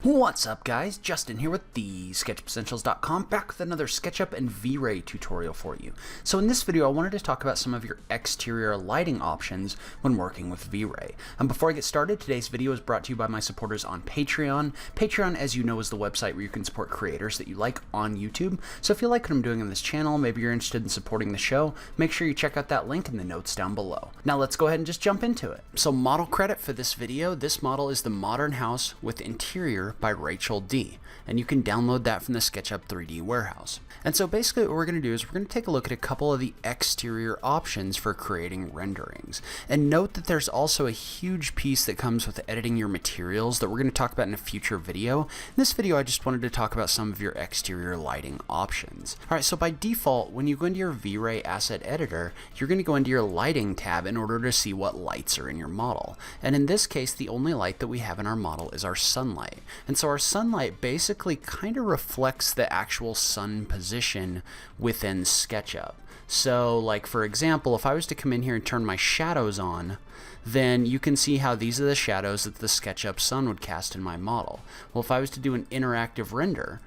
What's up guys, Justin here with TheSketchUpEssentials.com, back with another SketchUp and Vray tutorial for you. So in this video I wanted to talk about some of your exterior lighting options when working with Vray. And before I get started, today's video is brought to you by my supporters on Patreon. Patreon, as you know, is the website where you can support creators that you like on YouTube. So if you like what I'm doing on this channel, maybe you're interested in supporting the show, make sure you check out that link in the notes down below. Now let's go ahead and just jump into it. So model credit for this video, this model is the Modern House with Interior by Rachel D, and you can download that from the SketchUp 3D warehouse. And so basically what we're going to do is we're going to take a look at a couple of the exterior options for creating renderings. And note that there's also a huge piece that comes with editing your materials that we're going to talk about in a future video. In this video I just wanted to talk about some of your exterior lighting options. Alright, so by default when you go into your Vray asset editor, you're going to go into your lighting tab in order to see what lights are in your model. And in this case the only light that we have in our model is our sunlight. And so our sunlight basically kind of reflects the actual sun position within SketchUp. So like for example, if I was to come in here and turn my shadows on, then you can see how these are the shadows that the SketchUp sun would cast in my model. Well, if I was to do an interactive render,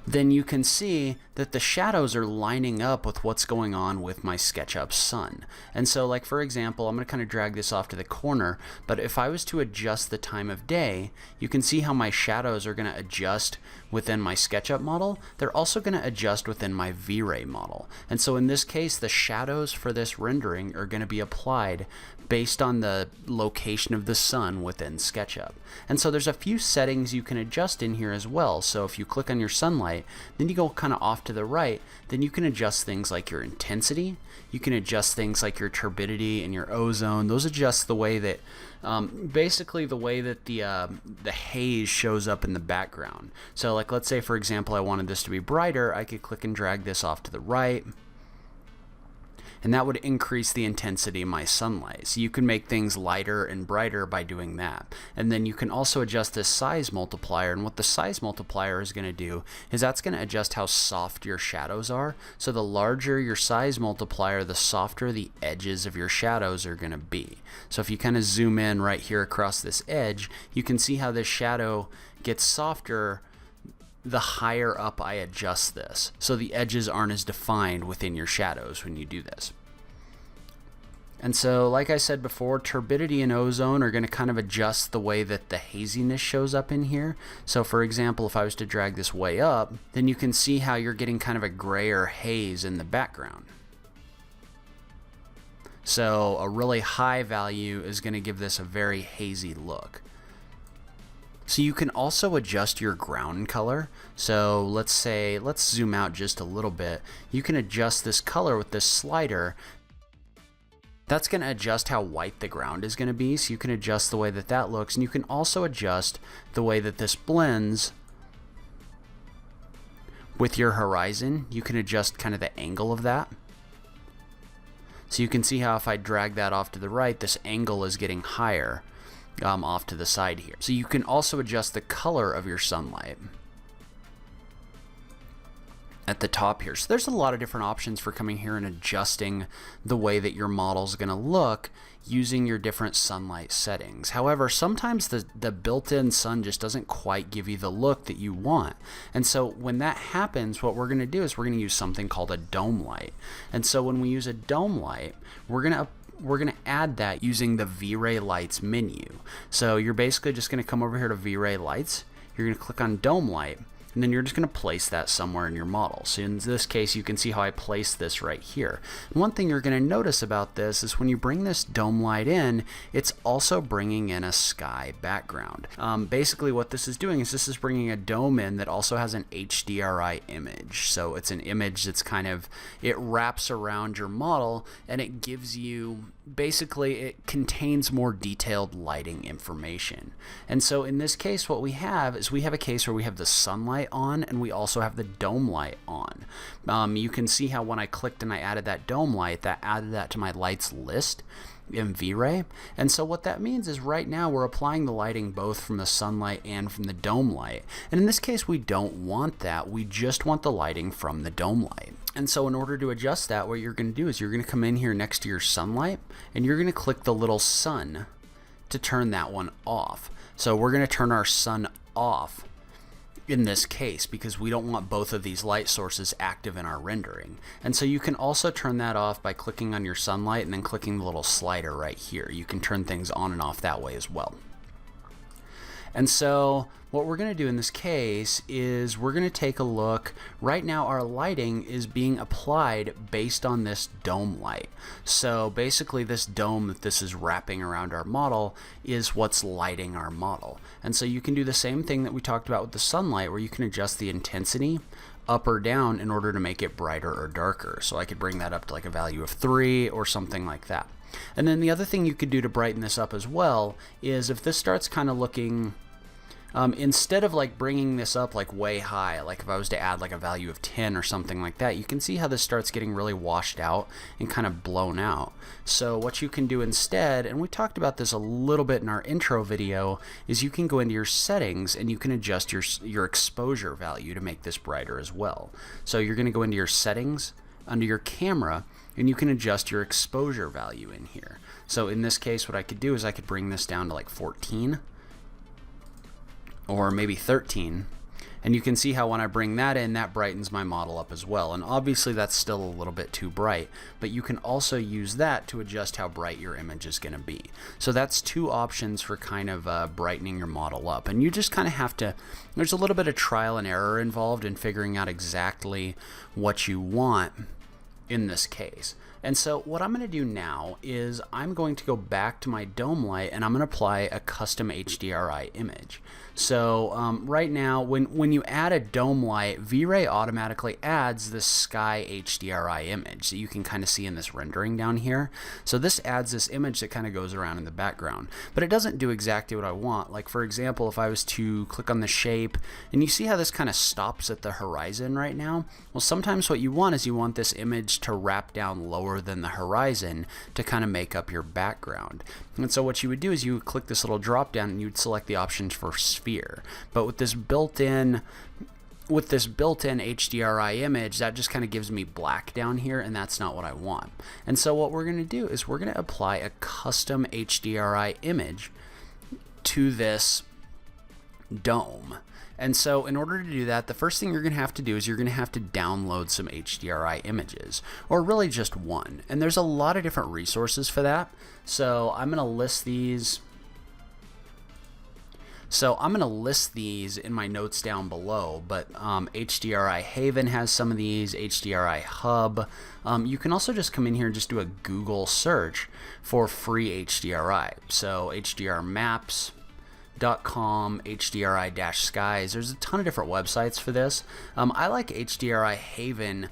then you can see that the shadows are lining up with what's going on with my SketchUp sun. And so like for example, I'm going to kind of drag this off to the corner, but if I was to adjust the time of day, you can see how my shadows are going to adjust within my SketchUp model. They're also going to adjust within my Vray model. And so in this case, the shadows for this rendering are going to be applied based on the location of the sun within SketchUp. And so there's a few settings you can adjust in here as well. So if you click on your sunlight, then you go kind of off to the right, then you can adjust things like your intensity, you can adjust things like your turbidity and your ozone. Those adjust the way that basically the way that the haze shows up in the background. So like let's say for example I wanted this to be brighter, I could click and drag this off to the right, and that would increase the intensity of my sunlight. So you can make things lighter and brighter by doing that. And then you can also adjust this size multiplier, and what the size multiplier is going to do is that's going to adjust how soft your shadows are. So the larger your size multiplier, the softer the edges of your shadows are going to be. So if you kind of zoom in right here across this edge, you can see how this shadow gets softer the higher up I adjust this. So the edges aren't as defined within your shadows when you do this. And so like I said before, turbidity and ozone are going to kind of adjust the way that the haziness shows up in here. So for example, if I was to drag this way up, then you can see how you're getting kind of a grayer haze in the background. So a really high value is going to give this a very hazy look. So you can also adjust your ground color. So let's zoom out just a little bit. You can adjust this color with this slider. That's going to adjust how white the ground is going to be. So you can adjust the way that that looks, and you can also adjust the way that this blends with your horizon. You can adjust kind of the angle of that. So you can see how if I drag that off to the right, this angle is getting higher off to the side here. So you can also adjust the color of your sunlight at the top here. So there's a lot of different options for coming here and adjusting the way that your model is going to look using your different sunlight settings. However, sometimes the built-in sun just doesn't quite give you the look that you want. And so when that happens, what we're going to do is we're going to use something called a dome light. And so when we use a dome light, we're going to add that using the Vray Lights menu. So you're basically just going to come over here to Vray Lights, you're going to click on Dome Light, and then you're just going to place that somewhere in your model. So in this case, you can see how I placed this right here. And one thing you're going to notice about this is when you bring this dome light in, it's also bringing in a sky background. Basically what this is doing is this is bringing a dome in that also has an HDRI image. So it's an image that's kind of, it wraps around your model and it gives you, basically it contains more detailed lighting information. And so in this case what we have is we have a case where we have the sunlight on and we also have the dome light on. You can see how when I clicked and I added that dome light, that added that to my lights list in Vray. And so what that means is right now we're applying the lighting both from the sunlight and from the dome light. And in this case we don't want that, we just want the lighting from the dome light. And so in order to adjust that, what you're going to do is you're going to come in here next to your sunlight and you're going to click the little sun to turn that one off. So we're going to turn our sun off in this case because we don't want both of these light sources active in our rendering. And so you can also turn that off by clicking on your sunlight and then clicking the little slider right here. You can turn things on and off that way as well. And so what we're going to do in this case is we're going to take a look. Right now our lighting is being applied based on this dome light. So basically this dome that this is wrapping around our model is what's lighting our model. And so you can do the same thing that we talked about with the sunlight, where you can adjust the intensity up or down in order to make it brighter or darker. So I could bring that up to like a value of 3 or something like that. And then the other thing you could do to brighten this up as well is if this starts kind of looking, instead of like bringing this up like way high, like if I was to add like a value of 10 or something like that, you can see how this starts getting really washed out and kind of blown out. So what you can do instead, and we talked about this a little bit in our intro video, is you can go into your settings and you can adjust your exposure value to make this brighter as well. So you're going to go into your settings under your camera and you can adjust your exposure value in here. So in this case, what I could do is I could bring this down to like 14 or maybe 13, and you can see how when I bring that in, that brightens my model up as well. And obviously that's still a little bit too bright, but you can also use that to adjust how bright your image is going to be. So that's two options for kind of brightening your model up, and you just kind of have to, there's a little bit of trial and error involved in figuring out exactly what you want in this case. And so what I'm going to do now is I'm going to go back to my dome light and I'm going to apply a custom HDRI image. So right now when you add a dome light, Vray automatically adds this sky HDRI image that you can kind of see in this rendering down here. So this adds this image that kind of goes around in the background, but it doesn't do exactly what I want. Like for example, if I was to click on the shape, and you see how this kind of stops at the horizon right now? Well, sometimes what you want is you want this image to wrap down lower than the horizon to kind of make up your background. And so what you would do is you would click this little drop down and you'd select the options for sphere. But with this built-in HDRI image, that just kind of gives me black down here, and that's not what I want. And so what we're going to do is we're going to apply a custom HDRI image to this dome. And so in order to do that, the first thing you're going to have to do is you're going to have to download some HDRI images, or really just one. And there's a lot of different resources for that. So I'm going to list these. In my notes down below, but HDRI Haven has some of these, HDRI Hub. You can also just come in here and just do a Google search for free HDRI. So HDRmaps.com, HDRI-skies. There's a ton of different websites for this. I like HDRI Haven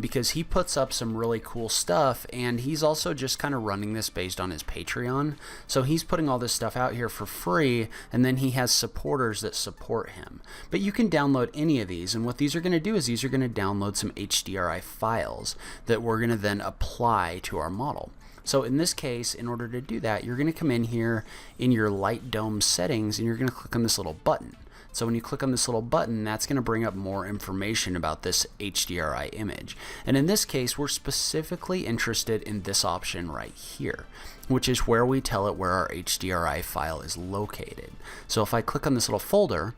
because he puts up some really cool stuff, and he's also just kind of running this based on his Patreon. So he's putting all this stuff out here for free, and then he has supporters that support him. But you can download any of these, and what these are going to do is these are going to download some HDRI files that we're going to then apply to our model. So in this case, in order to do that, you're going to come in here in your light dome settings and you're going to click on this little button. So when you click on this little button, that's going to bring up more information about this HDRI image. And in this case, we're specifically interested in this option right here, which is where we tell it where our HDRI file is located. So if I click on this little folder,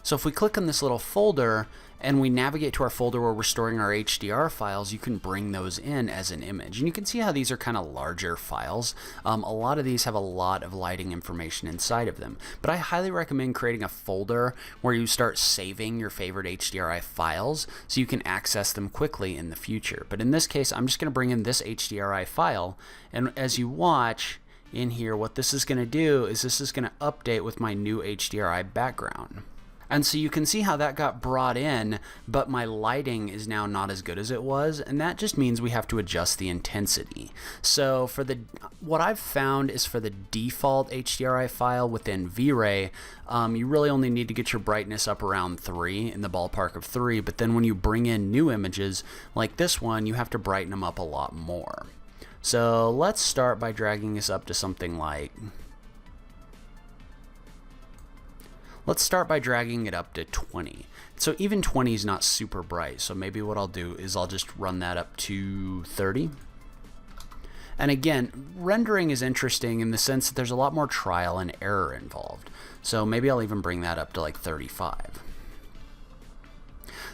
and we navigate to our folder where we're storing our HDR files, you can bring those in as an image. And you can see how these are kind of larger files. A lot of these have a lot of lighting information inside of them. But I highly recommend creating a folder where you start saving your favorite HDRI files so you can access them quickly in the future. But in this case, I'm just going to bring in this HDRI file. And as you watch in here, what this is going to do is this is going to update with my new HDRI background. And so you can see how that got brought in, but my lighting is now not as good as it was, and that just means we have to adjust the intensity. So for what I've found is for the default HDRI file within Vray, you really only need to get your brightness up around 3, in the ballpark of 3, but then when you bring in new images like this one, you have to brighten them up a lot more. So let's start by dragging this up to something like, let's start by dragging it up to 20. So even 20 is not super bright. So maybe what I'll do is I'll just run that up to 30. And again, rendering is interesting in the sense that there's a lot more trial and error involved. So maybe I'll even bring that up to like 35.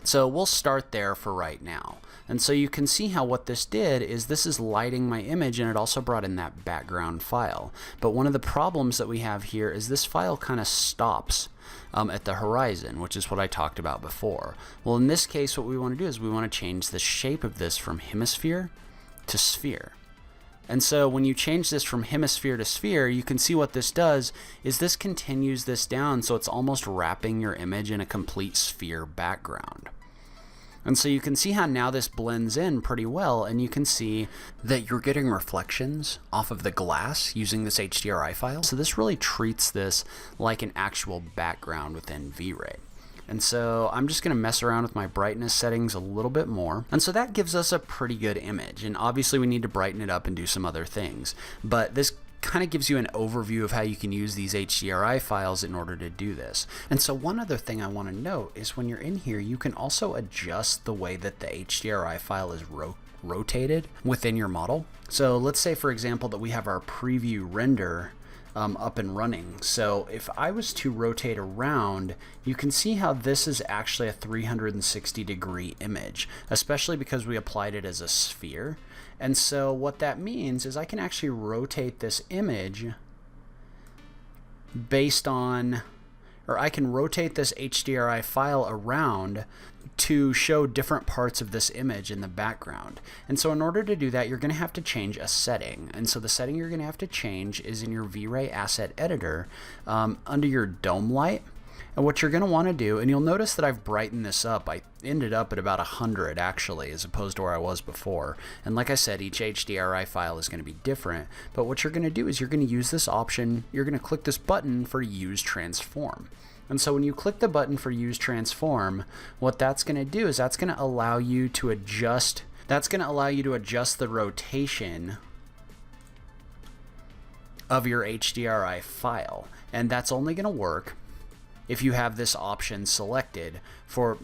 So we'll start there for right now. And so you can see how what this did is this is lighting my image, and it also brought in that background file. But one of the problems that we have here is this file kind of stops at the horizon, which is what I talked about before. Well, in this case, what we want to do is we want to change the shape of this from hemisphere to sphere. And so when you change this from hemisphere to sphere, you can see what this does is this continues this down, so it's almost wrapping your image in a complete sphere background. And so you can see how now this blends in pretty well, and you can see that you're getting reflections off of the glass using this HDRI file. So this really treats this like an actual background within Vray. And so I'm just going to mess around with my brightness settings a little bit more. And so that gives us a pretty good image. And obviously we need to brighten it up and do some other things. But this kind of gives you an overview of how you can use these HDRI files in order to do this. And so one other thing I want to note is when you're in here, you can also adjust the way that the HDRI file is rotated within your model. So let's say, for example, that we have our preview render up and running. So if I was to rotate around, you can see how this is actually a 360-degree image, especially because we applied it as a sphere. And so what that means is I can actually rotate this image based on, or I can rotate this HDRI file around to show different parts of this image in the background. And so in order to do that, you're going to have to change a setting. And so the setting you're going to have to change is in your Vray asset editor under your dome light. And what you're going to want to do, and you'll notice that I've brightened this up. I ended up at about 100 actually, as opposed to where I was before. And like I said, each HDRI file is going to be different. But what you're going to do is you're going to use this option. You're going to click this button for Use Transform. And so when you click the button for Use Transform, what that's going to do is that's going to allow you to adjust. That's going to allow you to adjust the rotation of your HDRI file. And that's only going to work if you have this option selected for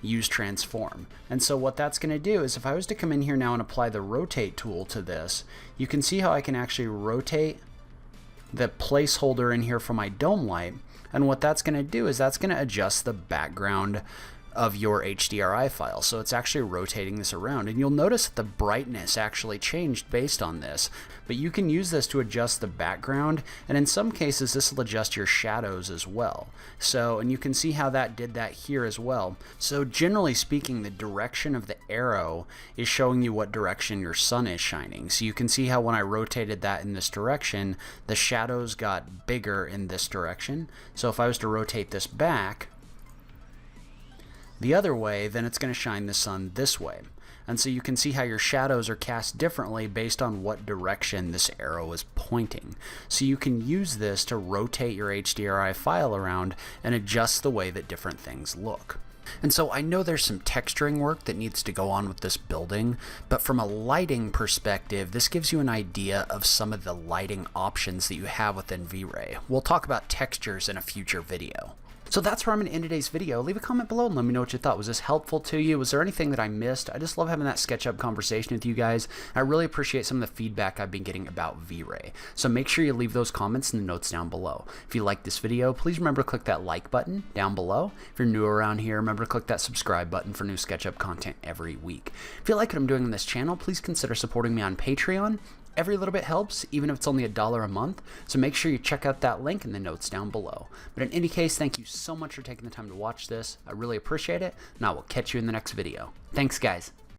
Use Transform. And so what that's going to do is if I was to come in here now and apply the rotate tool to this, you can see how I can actually rotate the placeholder in here for my dome light. And what that's going to do is that's going to adjust the background of your HDRI file. So it's actually rotating this around, and you'll notice that the brightness actually changed based on this. But you can use this to adjust the background, and in some cases this will adjust your shadows as well. So, and you can see how that did that here as well. So generally speaking, the direction of the arrow is showing you what direction your sun is shining. So you can see how when I rotated that in this direction, the shadows got bigger in this direction. So if I was to rotate this back the other way, then it's going to shine the sun this way. And so you can see how your shadows are cast differently based on what direction this arrow is pointing. So you can use this to rotate your HDRI file around and adjust the way that different things look. And so I know there's some texturing work that needs to go on with this building, but from a lighting perspective, this gives you an idea of some of the lighting options that you have within Vray. We'll talk about textures in a future video. So that's where I'm going to end today's video. Leave a comment below and let me know what you thought. Was this helpful to you? Was there anything that I missed? I just love having that SketchUp conversation with you guys. I really appreciate some of the feedback I've been getting about Vray. So make sure you leave those comments in the notes down below. If you like this video, please remember to click that like button down below. If you're new around here, remember to click that subscribe button for new SketchUp content every week. If you like what I'm doing on this channel, please consider supporting me on Patreon. Every little bit helps, even if it's only $1 a month, so make sure you check out that link in the notes down below. But in any case, thank you so much for taking the time to watch this. I really appreciate it, and I will catch you in the next video. Thanks, guys.